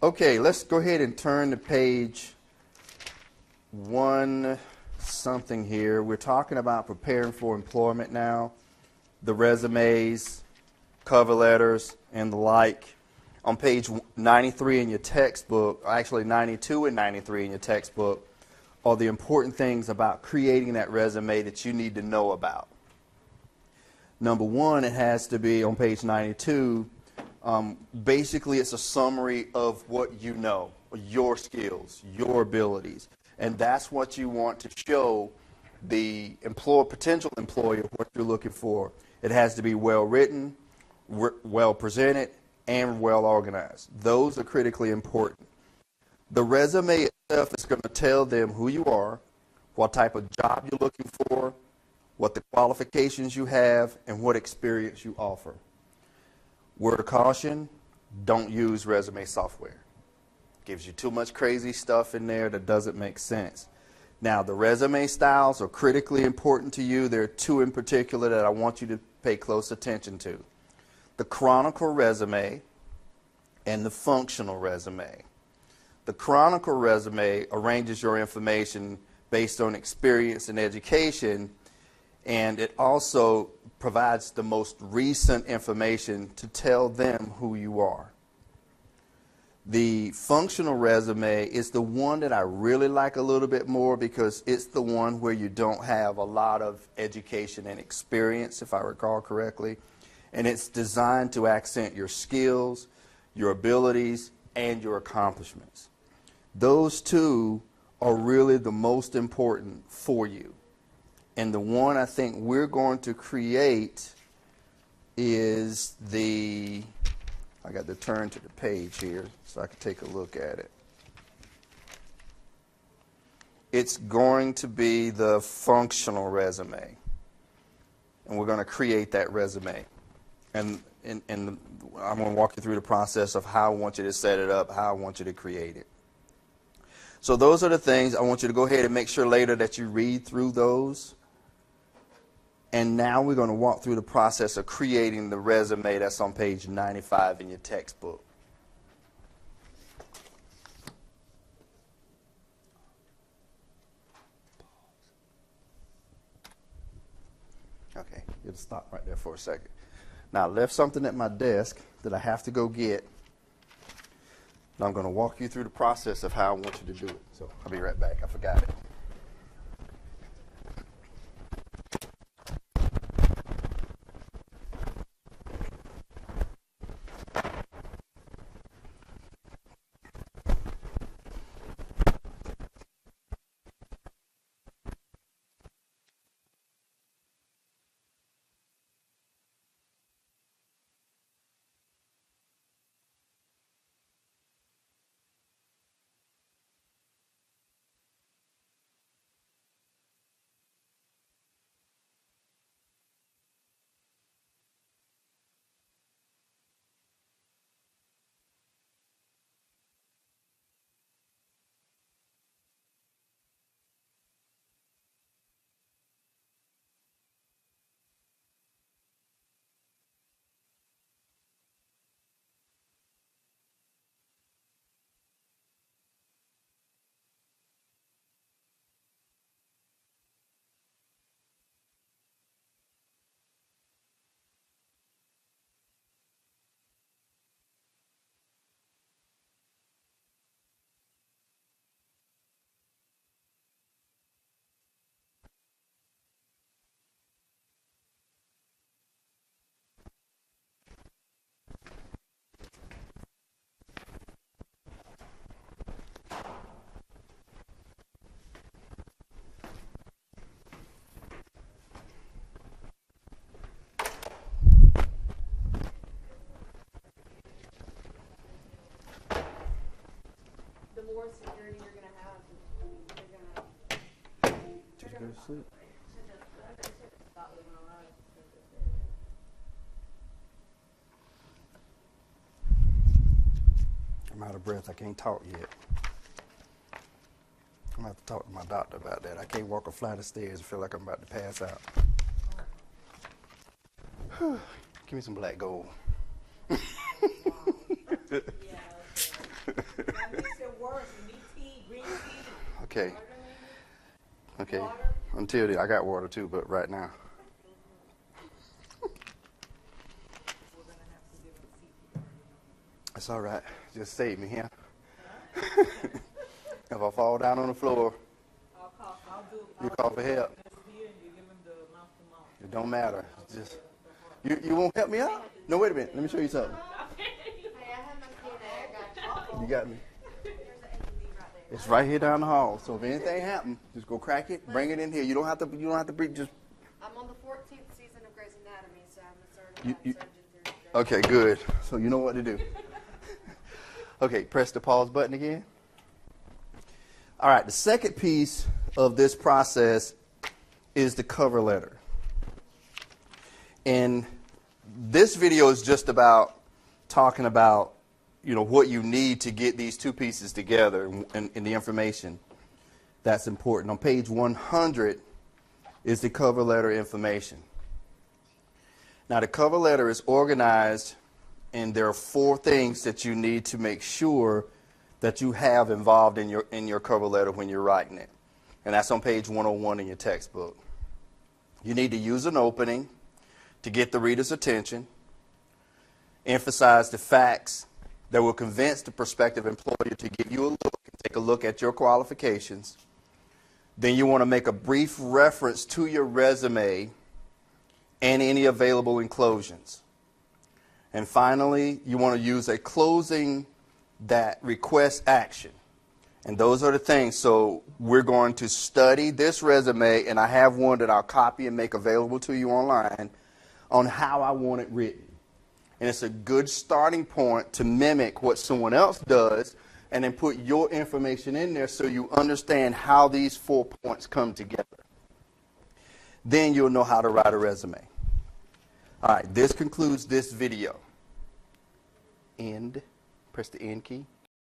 Okay, let's go ahead and turn to page one something here. We're talking about preparing for employment now, the resumes, cover letters, and the like. On page 93 in your textbook, actually 92 and 93 in your textbook, are the important things about creating that resume that you need to know about. Number one, it has to be on page 92. Basically, it's a summary of what you know, your skills, your abilities. And that's what you want to show the potential employer what you're looking for. It has to be well written, well presented, and well organized. Those are critically important. The resume itself is going to tell them who you are, what type of job you're looking for, what the qualifications you have, and what experience you offer. Word of caution, don't use resume software. Gives you too much crazy stuff in there that doesn't make sense. Now, the resume styles are critically important to you. There are two in particular that I want you to pay close attention to. The Chronicle resume and the functional resume. The Chronicle resume arranges your information based on experience and education, and it also provides the most recent information to tell them who you are. The functional resume is the one that I really like a little bit more because it's the one where you don't have a lot of education and experience, if I recall correctly. And it's designed to accent your skills, your abilities, and your accomplishments. Those two are really the most important for you. And the one I think we're going to create is I got to turn to the page here so I can take a look at it. It's going to be the functional resume. And we're going to create that resume. And I'm going to walk you through the process of how I want you to set it up, how I want you to create it. So those are the things. I want you to go ahead and make sure later that you read through those. And now we're going to walk through the process of creating the resume that's on page 95 in your textbook. Okay, it'll stop right there for a second. Now, I left something at my desk that I have to go get. And I'm going to walk you through the process of how I want you to do it. So I'll be right back. I forgot it. More security you're going to have, Did you go to sleep? I'm out of breath. I can't talk yet. I'm going to have to talk to my doctor about that. I can't walk a flight of stairs and feel like I'm about to pass out. Give me some black gold. That makes it worse. You need tea, green tea. Okay. Okay. Water. Until then, I got water too, but right now. We're gonna have to give him tea. It's all right. Just save me here. If I fall down on the floor, you call for help. It don't matter. Just you won't help me out? No, wait a minute. Let me show you something. Hey, I have my kid. I got you. You got me. There's an AED right there. It's right here down the hall. So if anything happens, just go crack it, bring it in here. You don't have to bring just. I'm on the 14th season of Grey's Anatomy, so I'm a You- certified surgeon through Grey's. Okay, good. So you know what to do. Okay, press the pause button again. All right, the second piece of this process is the cover letter. And this video is just about talking about, what you need to get these two pieces together and the information that's important. On page 100 is the cover letter information. Now, the cover letter is organized, and there are 4 things that you need to make sure that you have involved in your cover letter when you're writing it. And that's on page 101 in your textbook. You need to use an opening to get the reader's attention, emphasize the facts that will convince the prospective employer to give you a look and take a look at your qualifications. Then you want to make a brief reference to your resume and any available enclosures. And finally, you want to use a closing that requests action. And those are the things. So we're going to study this resume, and I have one that I'll copy and make available to you online on how I want it written. And it's a good starting point to mimic what someone else does and then put your information in there so you understand how these 4 points come together. Then you'll know how to write a resume. All right, this concludes this video. End. Press the end key.